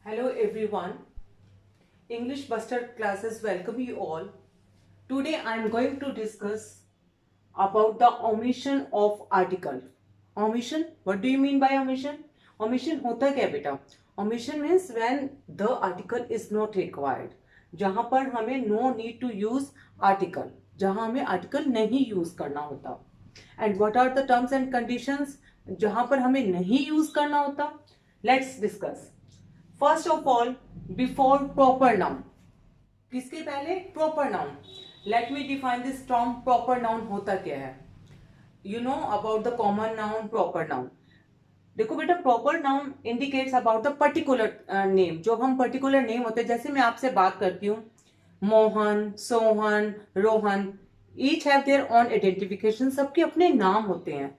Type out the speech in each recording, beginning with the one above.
Hello everyone. English Buster classes welcome you all. Today I am going to discuss about the omission of article. Omission? What do you mean by omission? Omission होता क्या बेटा? Omission means when the article is not required. जहां पर हमें no need to use article. जहां हमें article नहीं use करना होता. And what are the terms and conditions? जहां पर हमें नहीं use करना होता. Let's discuss. First of all before proper noun. किसके पहले? Proper noun. Let me define this term. Proper noun होता क्या है? You know about the common noun, proper noun. देखो बेटा, proper noun indicates about the particular name. जो हम particular name होते हैं, जैसे मैं आपसे बात करती हूँ Mohan, Sohan, Rohan, each have their own identification. सबके अपने नाम होते हैं.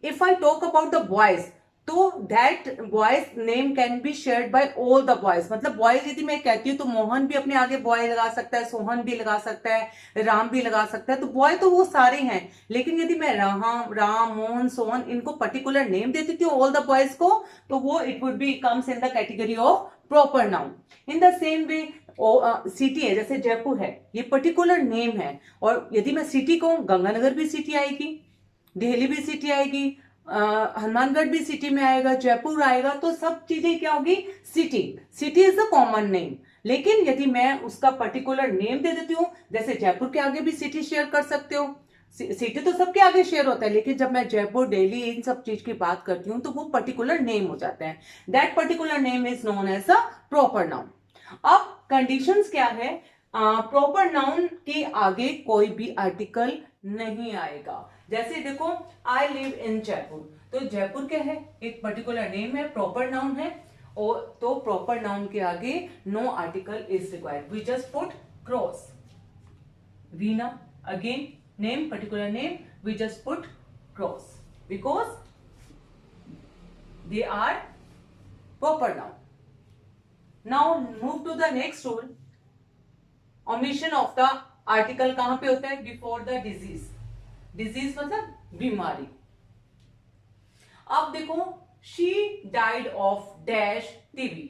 If I talk about the boys, तो that boys name can be shared by all the boys. मतलब बॉयज यदि मैं कहती हूँ तो मोहन भी अपने आगे बॉय लगा सकता है, सोहन भी लगा सकता है, राम भी लगा सकता है. तो बॉय तो वो सारे हैं. लेकिन यदि मैं राम, मोहन, सोहन इनको पर्टिकुलर नेम दे देती हूँ ऑल द बॉयज को, तो वो it would be comes in the category of proper noun. In the same way city है, जैसे जयपुर है, ये पर्टिकुलर नेम है. और यदि मैं सिटी कहूँ, गंगानगर भी सिटी आएगी, दिल्ली भी सिटी आएगी, हनुमानगढ़ भी सिटी में आएगा, जयपुर आएगा. तो सब चीजें क्या होगी? City. City is the common name. लेकिन यदि मैं उसका पर्टिकुलर नेम दे देती हूँ, जैसे जयपुर के आगे भी सिटी शेयर कर सकते हो. सिटी तो सबके आगे शेयर होता है, लेकिन जब मैं जयपुर, दिल्ली इन सब चीज की बात करती हूँ तो वो पर्टिकुलर नेम हो जाते हैं. That particular name is known as a proper noun. अब कंडीशंस क्या है? प्रॉपर नाउन के आगे कोई भी आर्टिकल नहीं आएगा. जैसे देखो, आई लिव इन जयपुर, तो जयपुर क्या है? एक पर्टिकुलर नेम है, प्रॉपर नाउन है. और तो प्रॉपर नाउन के आगे no article is required. We just put cross. Veena, again name, particular name, we just put cross because they are proper noun. Now move to the next rule. Omission of the article कहां पे होता है? Before the disease. Disease मतलब बीमारी. अब देखो, she died of dash TB.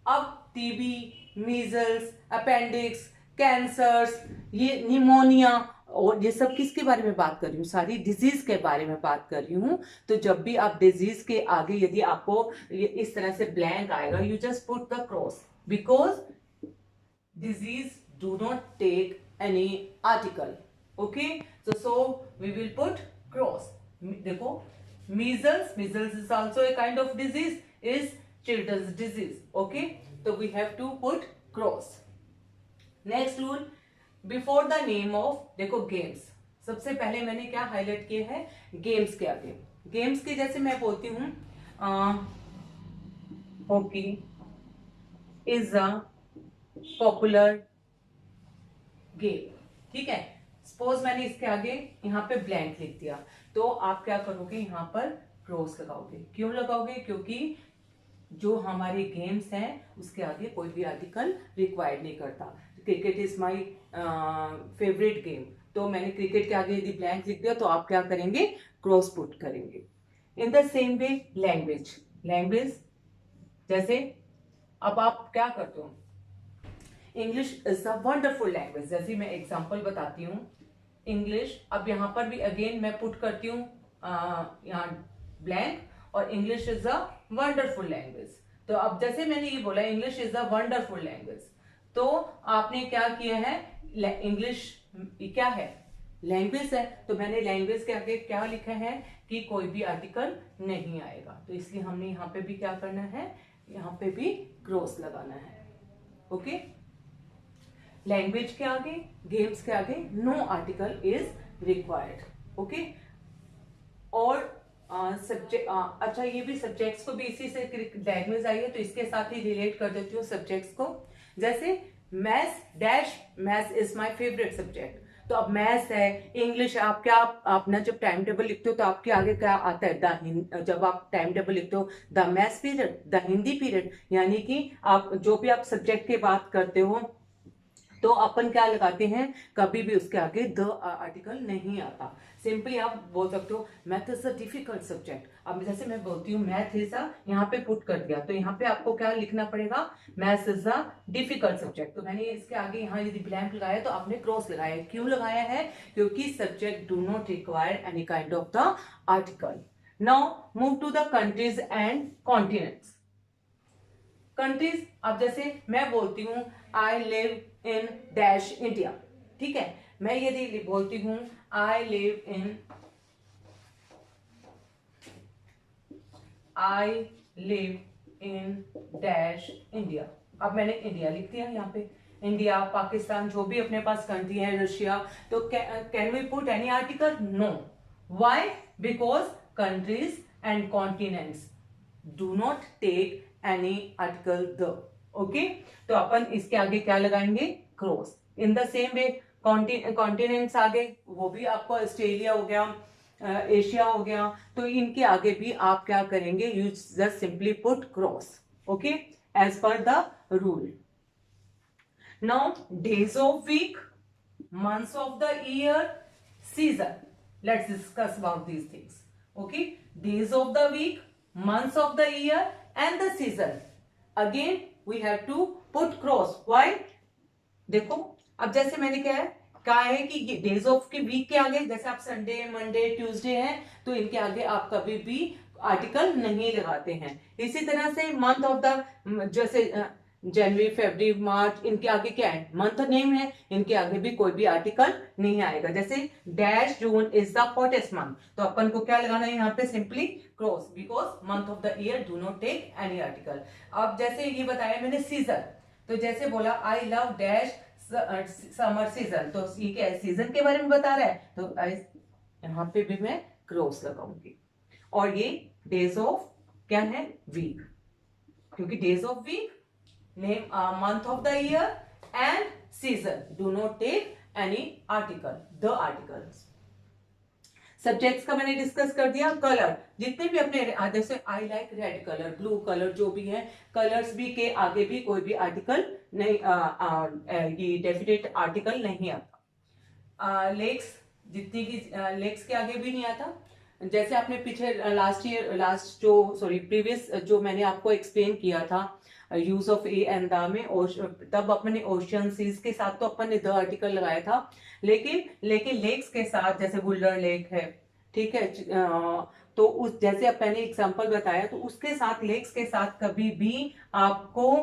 अब TB, measles, appendix, cancers, ये निमोनिया, और ये सब किसके बारे में बात कर रही हूँ? सारी डिजीज के बारे में बात कर रही हूँ. तो जब भी आप डिजीज के आगे यदि आपको ये इस तरह से ब्लैंक आएगा, you just put the cross because disease do not take any article. Okay, so we will put cross. देखो, measles is also a kind of disease, is children's disease. Okay, so we have to put cross. Next rule, before the name of, देखो games. सबसे पहले मैंने क्या highlight किया है? Games के आगे. गेम्स के जैसे मैं बोलती हूँ hockey is a popular game. ठीक है. सपोज मैंने इसके आगे यहाँ पे ब्लैंक लिख दिया, तो आप क्या करोगे? यहाँ पर क्रॉस लगाओगे. क्यों लगाओगे? क्योंकि जो हमारे गेम्स हैं उसके आगे कोई भी आर्टिकल रिक्वायर्ड नहीं करता. Cricket is my favourite game, तो मैंने क्रिकेट के आगे यदि ब्लैंक लिख दिया तो आप क्या करेंगे? क्रॉस पुट करेंगे. इन the same way language. Language जैसे अब आप क्या करते हो? English is a wonderful language. जैसे मैं एग्जांपल बताती हूँ. इंग्लिश, अब यहाँ पर भी अगेन मैं पुट करती हूँ यहाँ ब्लैंक, और English is a wonderful language. तो अब जैसे मैंने ये बोला English is a wonderful language, तो आपने क्या किया है? इंग्लिश क्या है? लैंग्वेज है. तो मैंने लैंग्वेज के आगे क्या लिखा है? कि कोई भी आर्टिकल नहीं आएगा. तो इसलिए हमने यहाँ पे भी क्या करना है? यहाँ पे भी क्रॉस लगाना है. ओके. लैंग्वेज के आगे, गेम्स के आगे no article is required. Okay. और सब्जेक्ट, अच्छा ये भी सब्जेक्ट्स को भी इसी से लैंग्वेज आई है तो इसके साथ ही रिलेट कर देती हूँ सब्जेक्ट्स को. जैसे maths dash, maths is my favourite subject. तो अब मैथ्स है, इंग्लिश, आप क्या आप ना जब टाइम टेबल लिखते हो तो आपके आगे क्या आता है? जब आप टाइम टेबल लिखते हो the maths period, the Hindi period, यानी कि आप जो भी आप सब्जेक्ट की बात करते हो तो अपन क्या लगाते हैं, कभी भी उसके आगे द आर्टिकल नहीं आता। सिंपली आप बोल सकते हो math is a difficult subject. अब जैसे मैं बोलती हूँ मैथ इज अ, यहाँ पे पुट कर दिया, तो यहाँ पे आपको क्या लिखना पड़ेगा, math is a difficult subject. तो मैंने इसके आगे यहाँ यदि ब्लैंक लगाया तो आपने क्रॉस लगाया। क्यों लगाया है, क्योंकि subject do not require any kind of the article. Now move to the countries and continents. Countries, अब जैसे मैं बोलती हूँ I live in dash India, ठीक है। मैं यदि बोलती हूँ I live in dash India, अब मैंने इंडिया लिख दिया यहाँ पे। इंडिया, पाकिस्तान, जो भी अपने पास कंट्री है, रशिया, तो can we put any article? No. Why? Because countries and continents do not take any article the. Okay, तो अपन इसके आगे क्या लगाएंगे, cross. In the same way continents आगे, वो भी आपको ऑस्ट्रेलिया हो गया, एशिया हो गया, तो इनके आगे भी आप क्या करेंगे, you just simply put cross. Okay, as per the rule. Now days of week, months of the year, season, let's discuss about these things. Okay, days of the week, months of the year and the season, again we have to put cross. Why? देखो, अब जैसे मैंने कहा है कि days of के week के आगे, जैसे आप संडे, मंडे, ट्यूसडे हैं, तो इनके आगे आप कभी भी आर्टिकल नहीं लगाते हैं। इसी तरह से मंथ ऑफ द, जैसे जनवरी, फरवरी, मार्च, इनके आगे क्या है, मंथ नेम है, इनके आगे भी कोई भी आर्टिकल नहीं आएगा। जैसे dash June is the hottest month, तो अपन को क्या लगाना है यहाँ पे, simply cross, because month of the year do not take any article. अब जैसे ये बताया मैंने सीजन, तो जैसे बोला I love dash summer season, तो ये क्या है, सीजन के बारे में बता रहा है, तो यहाँ पे भी मैं क्रॉस लगाऊंगी। और ये डेज ऑफ क्या है, वीक, क्योंकि days of week, name month of the year and season do not take any article, the articles। Subjects का मैंने डिस्कस कर दिया। कलर, जितने भी अपने, जैसे I like red colour, blue colour, जो भी है कलर्स भी के आगे भी कोई भी आर्टिकल नहीं, ये डेफिनेट आर्टिकल नहीं आता। लेक्स, जितनी भी लेक्स के आगे भी नहीं आता। जैसे आपने पीछे प्रीवियस जो मैंने आपको एक्सप्लेन किया था use of A and the में, तब अपने ओशियन सीज के साथ तो अपन ने द आर्टिकल लगाया था, लेकिन लेक्स के साथ, जैसे बुल्डर लेक है, ठीक है, तो उस जैसे अब मैंने एग्जांपल बताया, तो उसके साथ, लेक्स के साथ कभी भी आपको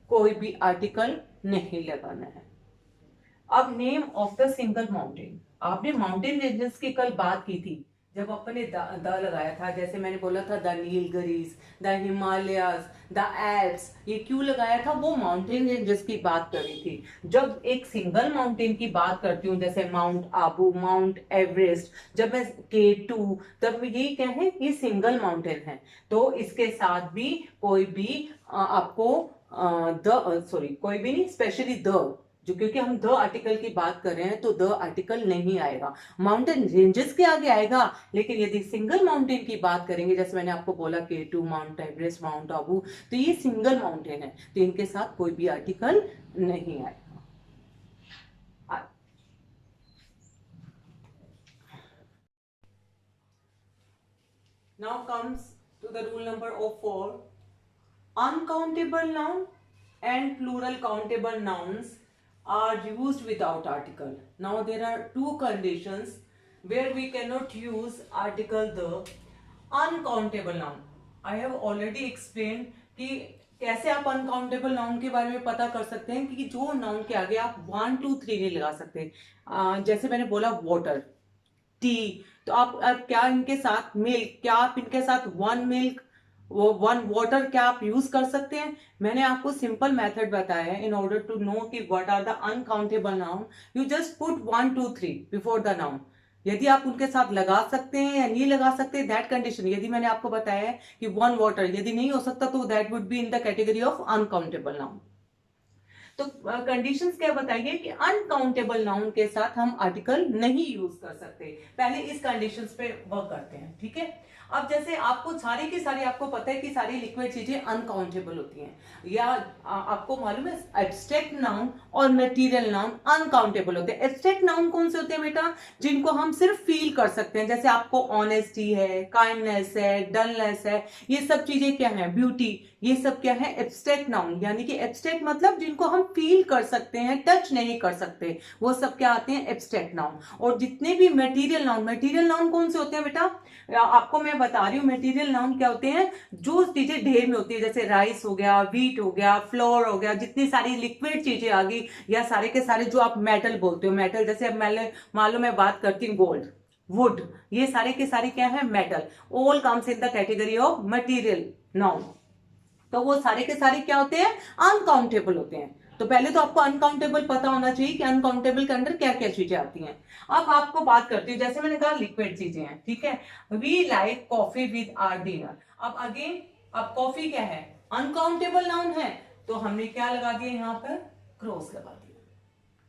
कोई भी आर्टिकल नहीं लगाना है। अब name of the single mountain, आपने माउंटेन रेंजेस की कल बात की थी, जब अपने द लगाया था, जैसे मैंने बोला था the Nilgiris, the Himalayas, the Alps, ये क्यों लगाया था, वो माउंटेन रेंजेस की बात कर रही थी। जब एक सिंगल माउंटेन की बात करती हूँ, जैसे माउंट आबू, माउंट एवरेस्ट, जब मैं K2, तब ये क्या है, ये सिंगल माउंटेन है, तो इसके साथ भी कोई भी आपको कोई भी नहीं, स्पेशली द, जो, क्योंकि हम द आर्टिकल की बात कर रहे हैं, तो द आर्टिकल नहीं आएगा, माउंटेन रेंजेस के आगे आएगा। लेकिन यदि सिंगल माउंटेन की बात करेंगे, जैसे मैंने आपको बोला K2, mount Everest, mount Abu, तो ये सिंगल माउंटेन है, तो इनके साथ कोई भी आर्टिकल नहीं आएगा। Now comes to the rule number 4, uncountable noun and plural countable nouns are used without article. Now there are two conditions where we cannot use article the. Uncountable noun, I have already explained कि कैसे आप uncountable noun के बारे में पता कर सकते हैं, कि जो नाउन के आगे आप 1 2 3 नहीं लगा सकते। जैसे मैंने बोला वाटर, टी, तो आप क्या इनके साथ मिल्क, क्या आप इनके साथ 1 मिल्क, वो 1 वाटर क्या आप यूज कर सकते हैं? मैंने आपको सिंपल मेथड बताया है। इन ऑर्डर टू नो कि what are the uncountable noun, you just put 1 2 3 before the noun. यदि आप उनके साथ लगा सकते हैं या नहीं लगा सकते, दैट कंडीशन, यदि मैंने आपको बताया है कि 1 वाटर, यदि नहीं हो सकता, तो that would be in the category of uncountable noun. तो कंडीशंस क्या बताइए कि अनकाउंटेबल नाउन के साथ हम आर्टिकल नहीं यूज कर सकते। पहले इस कंडीशंस पे वर्क करते हैं, ठीक है। अब जैसे आपको सारी की सारी आपको पता है कि सारी लिक्विड चीजें अनकाउंटेबल होती हैं, या आपको मालूम है एब्स्ट्रैक्ट नाउन और मटेरियल नाउन अनकाउंटेबल होते हैं। एब्स्ट्रैक्ट नाउन कौन से होते हैं बेटा, जिनको हम सिर्फ फील कर सकते हैं, जैसे आपको ऑनेस्टी है, काइंडनेस है, डलनेस है, ये सब चीजें क्या है, ब्यूटी, ये सब क्या है एब्स्ट्रैक्ट नाउन। यानी कि एब्स्ट्रैक्ट मतलब जिनको हम फील कर सकते हैं, टच नहीं कर सकते, वो सब क्या आते हैं एब्स्ट्रैक्ट नाउन। और जितने भी मटेरियल नाउन कौन से होते हैं बेटा, आपको मैं बता रही हूँ मटेरियल नाउन क्या होते हैं, जो चीजें ढेर में होती है, जैसे राइस हो गया, व्हीट हो गया, फ्लोर हो गया, जितनी सारी लिक्विड चीजें आ गई, या सारे के सारे जो आप मेटल बोलते हो, मेटल जैसे अब मैं मालूम मैं बात करती हूँ गोल्ड, वुड, ये सारे के सारे क्या है metal, all comes in the category of material noun. तो वो सारे के सारे क्या होते हैं अनकाउंटेबल होते हैं। तो पहले तो आपको अनकाउंटेबल पता होना चाहिए कि अनकाउंटेबल के अंदर क्या क्या चीजें आती हैं। अब आपको बात करती हूँ, जैसे मैंने कहा लिक्विड चीजें हैं, ठीक है। We like coffee with our dinner. अब अगेन, अब कॉफी क्या है, अनकाउंटेबल नाउन है, तो हमने क्या लगा दिया यहाँ पर, क्रॉस लगा दिया,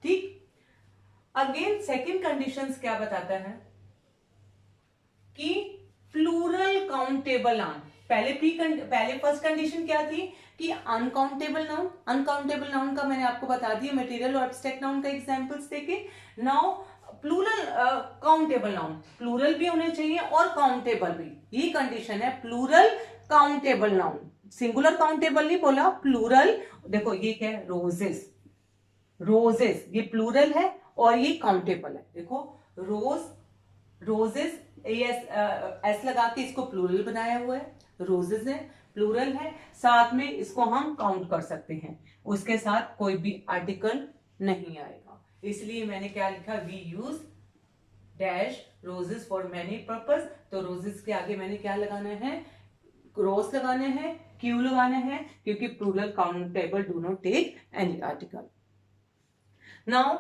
ठीक। अगेन सेकेंड कंडीशन क्या बताता है कि प्लूरल काउंटेबल नाउन। पहले फर्स्ट कंडीशन क्या थी कि अनकाउंटेबल नाउन का मैंने आपको बता दिया मटेरियल और एब्स्ट्रैक्ट नाउन का एग्जांपल्स देके। Now plural countable noun, plural भी होने चाहिए और काउंटेबल भी, ये कंडीशन है plural countable noun. Singular countable नहीं बोला, प्लूरल। देखो ये क्या है, रोजेस, ये प्लूरल है और ये काउंटेबल है। देखो रोजेस, एस लगा के इसको प्लूरल बनाया हुआ है, रोजेस है, प्लूरल है, साथ में इसको हम काउंट कर सकते हैं, उसके साथ कोई भी आर्टिकल नहीं आएगा, इसलिए मैंने क्या लिखा, we use dash roses for many purpose. तो रोजेस के आगे मैंने क्या लगाना है, क्रॉस लगाने हैं, क्यू लगाने हैं, क्योंकि plural countable do not take any article. Now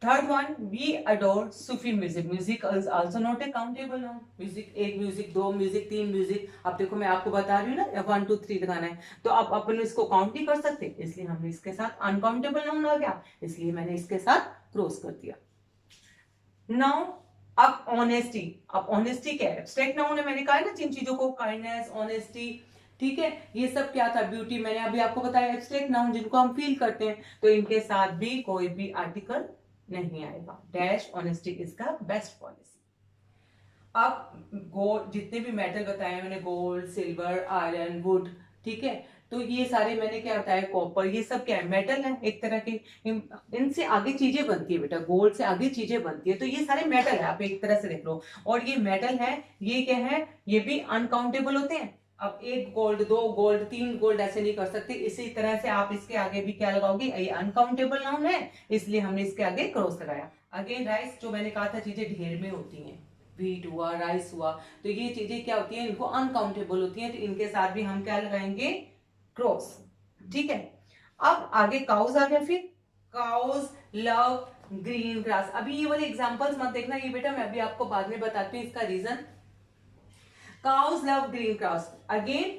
third one, we adore Sufi music. Music is also not a countable noun. Music, एक म्यूजिक, दो म्यूजिक, तीन म्यूजिक, अब देखो मैं आपको बता रही हूँ ना 1 2 3 लगाना है, तो अब अपन इसको काउंट नहीं कर सकते, इसलिए हमने इसके साथ अनकाउंटेबल नाउन आ गया, इसलिए मैंने इसके साथ क्रॉस कर दिया। नाउ अब ऑनेस्टी, अब ऑनेस्टी क्या है, एब्स्ट्रैक्ट नाउन है, मैंने कहा है ना जिन चीजों को, काइंडनेस, ऑनेस्टी, ठीक है, ये सब क्या था, ब्यूटी, मैंने अभी आपको बताया एब्स्ट्रैक्ट नाउन जिनको हम फील करते हैं, तो इनके साथ भी कोई भी आर्टिकल नहीं आएगा। Dash honesty is the best policy. अब गोल्ड, जितने भी मेटल बताए मैंने, गोल्ड, सिल्वर, आयरन, वुड, ठीक है, तो ये सारे मैंने क्या बताया, कॉपर, ये सब क्या है, मेटल है एक तरह के, इनसे आगे चीजें बनती है बेटा, गोल्ड से आगे चीजें बनती है, तो ये सारे मेटल है, आप एक तरह से देख लो। और ये मेटल है, ये क्या है, ये भी अनकाउंटेबल होते हैं। अब एक गोल्ड, दो गोल्ड, तीन गोल्ड ऐसे नहीं कर सकते, इसी तरह से आप इसके आगे भी क्या लगाओगे, ये अनकाउंटेबल नाउन है, इसलिए हमने इसके आगे क्रॉस लगाया। अगेन राइस, जो मैंने कहा था चीजें ढेर में होती हैं, व्हीट हुआ, राइस हुआ, तो ये चीजें क्या होती हैं, इनको अनकाउंटेबल होती हैं, तो इनके साथ भी हम क्या लगाएंगे, क्रॉस, ठीक है। अब आगे काउज आ गया, फिर काउज लव ग्रीन ग्रास। अभी ये वाले एग्जांपल्स मत देखना, ये बेटा मैं अभी आपको बाद में बताती हूँ इसका reason. Cows love green grass, again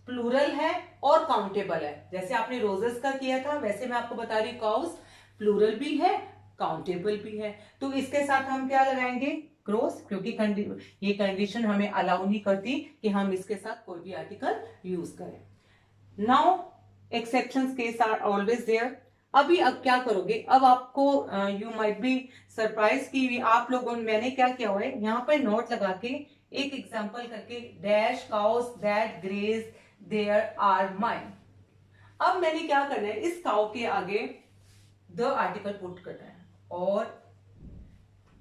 plural है और काउंटेबल है, जैसे आपने रोजेस का किया था वैसे मैं आपको बता रही हूँ, काउज प्लूरल भी है, काउंटेबल भी है, तो इसके साथ हम क्या लगाएंगे, क्रॉस, क्योंकि ये कंडीशन हमें अलाउ नहीं करती कि हम इसके साथ कोई भी आर्टिकल यूज करें। Now exceptions case are always there. अभी अब क्या करोगे, अब आपको यू माइट बी सरप्राइज कि आप लोगों ने, मैंने क्या किया हुआ है यहाँ पर नोट लगा के एक एग्जांपल करके, dash cows that graze there are mine. अब मैंने क्या करना है, इस काउ के आगे द आर्टिकल पुट करना है, और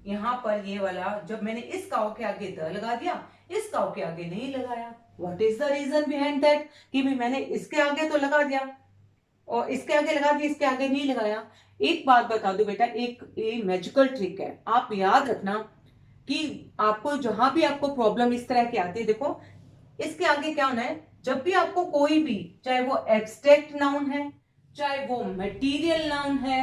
यहां पर ये वाला, जब मैंने इस काउ के आगे द लगा दिया, इस काउ के आगे नहीं लगाया, what is the reason behind that, कि भी मैंने इसके आगे तो लगा दिया और इसके आगे लगा दिया, इसके आगे नहीं लगाया। एक बात बता दो बेटा, एक मैजिकल ट्रिक है, आप याद रखना कि आपको जहां भी आपको प्रॉब्लम इस तरह की आती है, देखो इसके आगे क्या होना है, जब भी आपको कोई भी, चाहे वो एब्स्ट्रैक्ट नाउन है, चाहे वो मटेरियल नाउन है,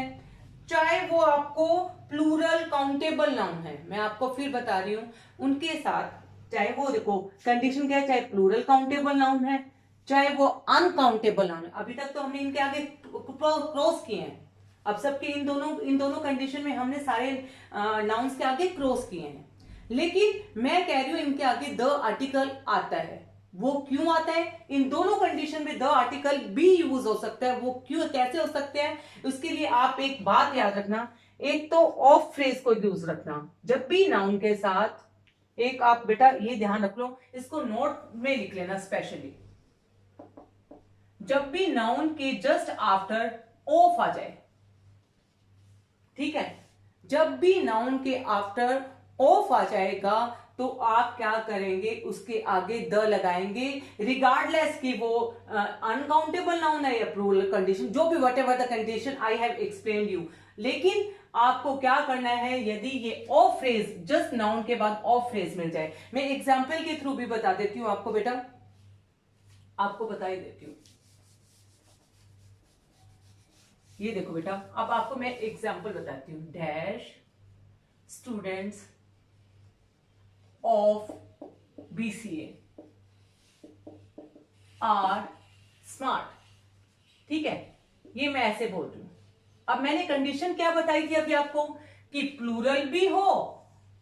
चाहे वो आपको प्लूरल काउंटेबल नाउन है, मैं आपको फिर बता रही हूं, उनके साथ चाहे वो, देखो कंडीशन क्या है, चाहे प्लूरल काउंटेबल नाउन है, चाहे वो अनकाउंटेबल नाउन है। अभी तक तो हमने इनके आगे क्रॉस किए हैं, अब सबके इन दोनों कंडीशन में हमने सारे नाउन्स के आगे क्रॉस किए हैं, लेकिन मैं कह रही हूं इनके आगे द आर्टिकल आता है। वो क्यों आता है? इन दोनों कंडीशन में द आर्टिकल भी यूज हो सकता है। वो क्यों, कैसे हो सकते हैं? उसके लिए आप एक बात याद रखना, एक तो ऑफ फ्रेज को यूज रखना जब भी नाउन के साथ। एक आप बेटा ये ध्यान रख लो, इसको नोट में लिख लेना स्पेशली, जब भी नाउन के जस्ट आफ्टर ऑफ आ जाए, ठीक है, जब भी नाउन के आफ्टर ऑफ आ जाएगा तो आप क्या करेंगे, उसके आगे द लगाएंगे, रिगार्डलेस कि वो अनकाउंटेबल नाउन है या प्लूरल कंडीशन, जो भी what ever the condition I have explained you. लेकिन आपको क्या करना है, यदि ये ऑफ फ्रेज जस्ट नाउन के बाद ऑफ फ्रेज मिल जाए, मैं एग्जाम्पल के थ्रू भी बता देती हूं आपको बेटा, आपको बता ही देती हूं। ये देखो बेटा, अब आपको मैं एग्जाम्पल बताती हूं। Dash students of BCA are smart, ठीक है, ये मैं ऐसे बोल रही हूं। अब मैंने कंडीशन क्या बताई थी अभी आपको, कि प्लूरल भी हो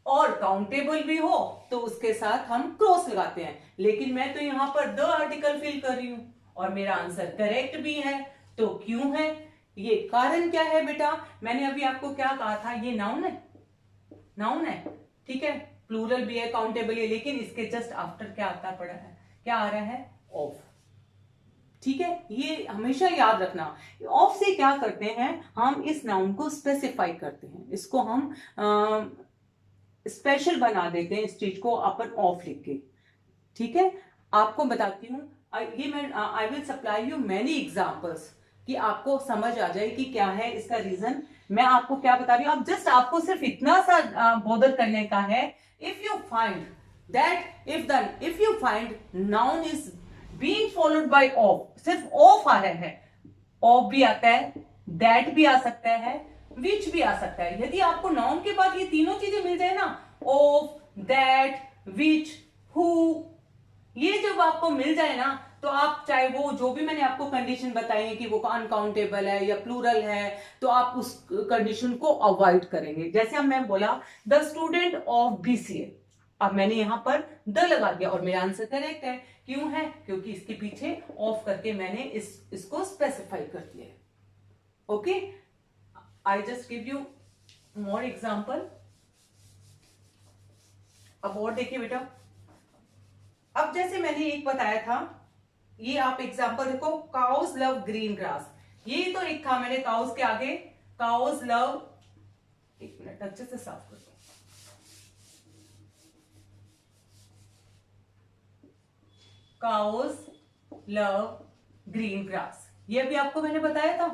और काउंटेबल भी हो तो उसके साथ हम क्रॉस लगाते हैं। लेकिन मैं तो यहां पर द आर्टिकल फिल कर रही हूं और मेरा आंसर करेक्ट भी है, तो क्यों है? ये कारण क्या है बेटा? मैंने अभी आपको क्या कहा था, ये नाउन है, नाउन है, ठीक है, प्लूरल भी है, काउंटेबल है, लेकिन इसके जस्ट आफ्टर क्या आता पड़ा है, क्या आ रहा है? ऑफ, ठीक है, ये हमेशा याद रखना। ऑफ से क्या करते हैं, हम इस नाउन को स्पेसिफाई करते हैं, इसको हम स्पेशल बना देते हैं, इस चीज को अपन ऑफ लिख के, ठीक है। आपको बताती हूँ, ये मैं I will supply you many examples कि आपको समझ आ जाए कि क्या है इसका रीजन। मैं आपको क्या बता रही हूँ, अब जस्ट आपको सिर्फ इतना सा बोधर करने का है, if you find that if you find noun is being followed by of, सिर्फ ऑफ आ रहा है, ऑफ भी आता है, दैट भी आ सकता है, विच भी आ सकता है। यदि आपको नाउन के बाद ये तीनों चीजें मिल जाए ना, ऑफ, दैट, विच, हु, ये जब आपको मिल जाए ना, तो आप चाहे वो जो भी मैंने आपको कंडीशन बताई है कि वो अनकाउंटेबल है या प्लूरल है, तो आप उस कंडीशन को अवॉइड करेंगे। जैसे अब मैं बोला द स्टूडेंट ऑफ बीसीए, अब मैंने यहां पर द लगा दिया और मेरा आंसर करेक्ट है। क्यों है? क्योंकि इसके पीछे ऑफ करके मैंने इसको स्पेसिफाई कर दिया है। Okay, I just give you more example. अब और देखिए बेटा, अब जैसे मैंने एक बताया था, ये आप एग्जाम्पल देखो, काउज लव ग्रीन ग्रास, ये तो एक था मैंने काउज के आगे, काउज लव, एक मिनट अच्छे से साफ कर दो, काउज लव ग्रीन ग्रास, ये भी आपको मैंने बताया था।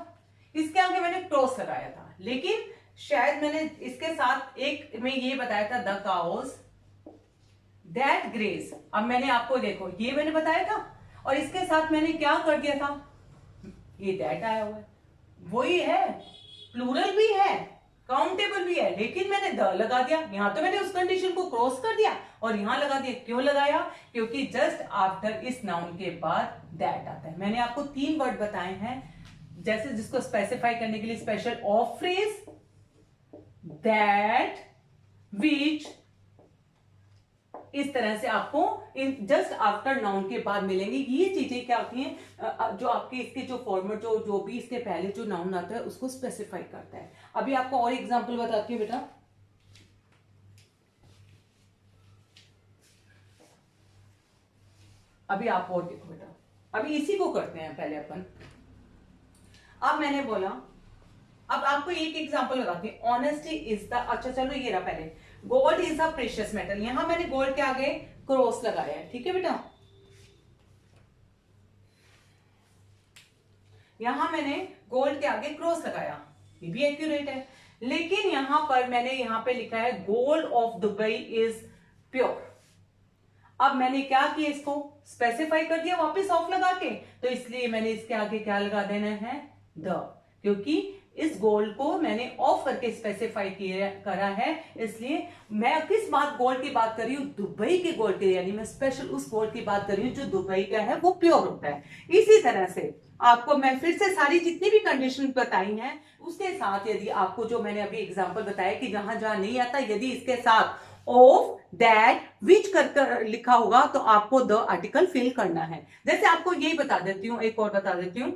इसके आगे मैंने क्रॉस लगाया था, लेकिन शायद मैंने इसके साथ एक में ये बताया था द काउज दैट ग्रेज। अब मैंने आपको देखो ये मैंने बताया था और इसके साथ मैंने क्या कर दिया था, ये दैट आया हुआ है, वही है, प्लूरल भी है, काउंटेबल भी है, लेकिन मैंने द लगा दिया। यहां तो मैंने उस कंडीशन को क्रॉस कर दिया और यहां लगा दिया। क्यों लगाया? क्योंकि जस्ट आफ्टर इस नाउन के बाद दैट आता है। मैंने आपको 3 वर्ड बताए हैं, जैसे जिसको स्पेसिफाई करने के लिए स्पेशल ऑफ फ्रेज, दैट, विच, इस तरह से आपको जस्ट आफ्टर नाउन के बाद मिलेंगे। ये चीजें क्या होती हैं, जो आपके इसके जो फॉर्मेट जो भी इसके पहले जो नाउन आता है उसको स्पेसिफाई करता है। अभी आपको और एग्जांपल बताती हूँ बेटा। अभी आप और देखो बेटा, अभी इसी को करते हैं पहले अपन। अब मैंने बोला, अब आपको एक एग्जांपल बताती हूँ, ऑनेस्टी इज द, अच्छा चलो ये रहा पहले, gold is a precious metal, यहां मैंने गोल्ड के आगे क्रॉस लगाया है, ठीक है बेटा, यहां मैंने गोल्ड के आगे क्रॉस लगाया, ये भी एक्यूरेट है। लेकिन यहां पर मैंने यहां पे लिखा है gold of Dubai is pure. अब मैंने क्या किया, इसको स्पेसिफाई कर दिया वापस ऑफ लगा के, तो इसलिए मैंने इसके आगे क्या लगा देना है, द, क्योंकि इस गोल को मैंने ऑफ करके स्पेसिफाई करा है, इसलिए मैं किस गोल की बात कर रही हूँ, दुबई के गोल्ड की, यानी मैं स्पेशल उस गोल्ड की बात कर रही हूँ जो दुबई का है, वो प्योर होता है। इसी तरह से आपको मैं फिर से सारी जितनी भी कंडीशन बताई हैं उसके साथ, यदि आपको जो मैंने अभी एग्जांपल बताया कि जहां जहां नहीं आता, यदि इसके साथ ऑफ, दैट, विच कर लिखा होगा तो आपको द आर्टिकल फिल करना है। जैसे आपको यही बता देती हूँ, एक और बता देती हूँ,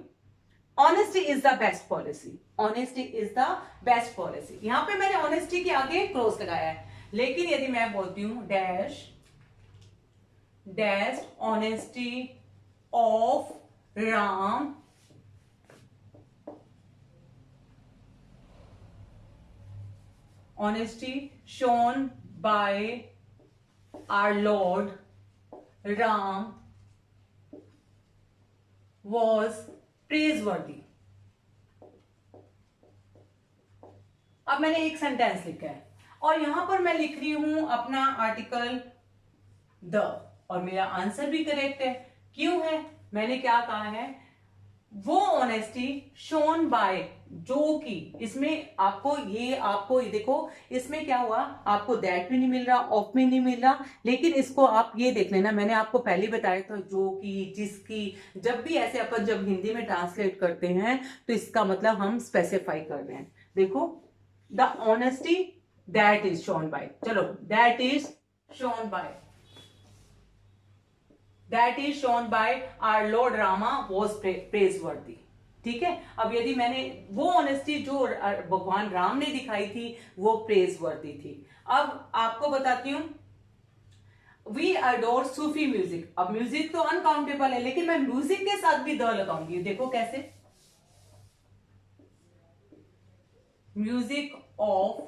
honesty is the best policy. Honesty is the best policy, यहां पे मैंने ऑनेस्टी के आगे क्लोज लगाया है, लेकिन यदि मैं बोलती हूं dash dash honesty of Ram honesty shown by our Lord Ram was praiseworthy। अब मैंने एक सेंटेंस लिखा है और यहां पर मैं लिख रही हूं अपना आर्टिकल द, और मेरा आंसर भी करेक्ट है। क्यों है? मैंने क्या कहा है, वो ऑनेस्टी शोन बाय, जो कि इसमें आपको ये देखो, इसमें क्या हुआ, आपको दैट भी नहीं मिल रहा, ऑफ में नहीं मिल रहा, लेकिन इसको आप ये देख लेना, मैंने आपको पहले बताया था जो कि, जिसकी, जब भी ऐसे अपन जब हिंदी में ट्रांसलेट करते हैं तो इसका मतलब हम स्पेसिफाई कर रहे हैं। देखो, the honesty that is shown by, चलो that is shown by, that is shown by our Lord Rama was praiseworthy। ठीक है, अब यदि मैंने वो ऑनेस्टी जो भगवान राम ने दिखाई थी वो प्रेजवर्दी थी। अब आपको बताती हूं, वी अडोर सूफी म्यूजिक। अब म्यूजिक तो अनकाउंटेबल है, लेकिन मैं म्यूजिक के साथ भी द लगाऊंगी। देखो कैसे, म्यूजिक ऑफ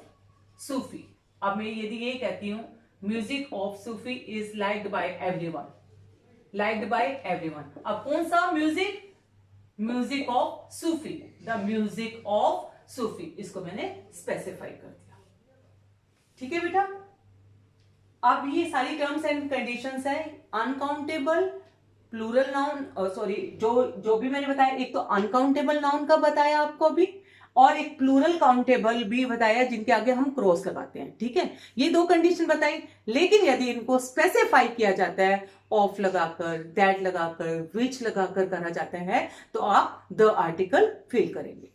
सूफी। अब मैं यदि ये कहती हूं music of Sufi is liked by everyone, liked by everyone. अब कौन सा music? Music of Sufi, the music of Sufi, इसको मैंने स्पेसिफाई कर दिया। ठीक है बेटा, अब ये सारी टर्म्स एंड कंडीशंस है। अनकाउंटेबल प्लूरल नाउन, सॉरी, जो भी मैंने बताया, एक तो अनकाउंटेबल नाउन का बताया आपको अभी, और एक प्लूरल काउंटेबल भी बताया जिनके आगे हम क्रॉस लगाते हैं। ठीक है, ये दो कंडीशन बताई, लेकिन यदि इनको स्पेसिफाई किया जाता है, ऑफ लगाकर, दैट लगाकर, विच लगाकर करा जाता है, तो आप द आर्टिकल फिल करेंगे।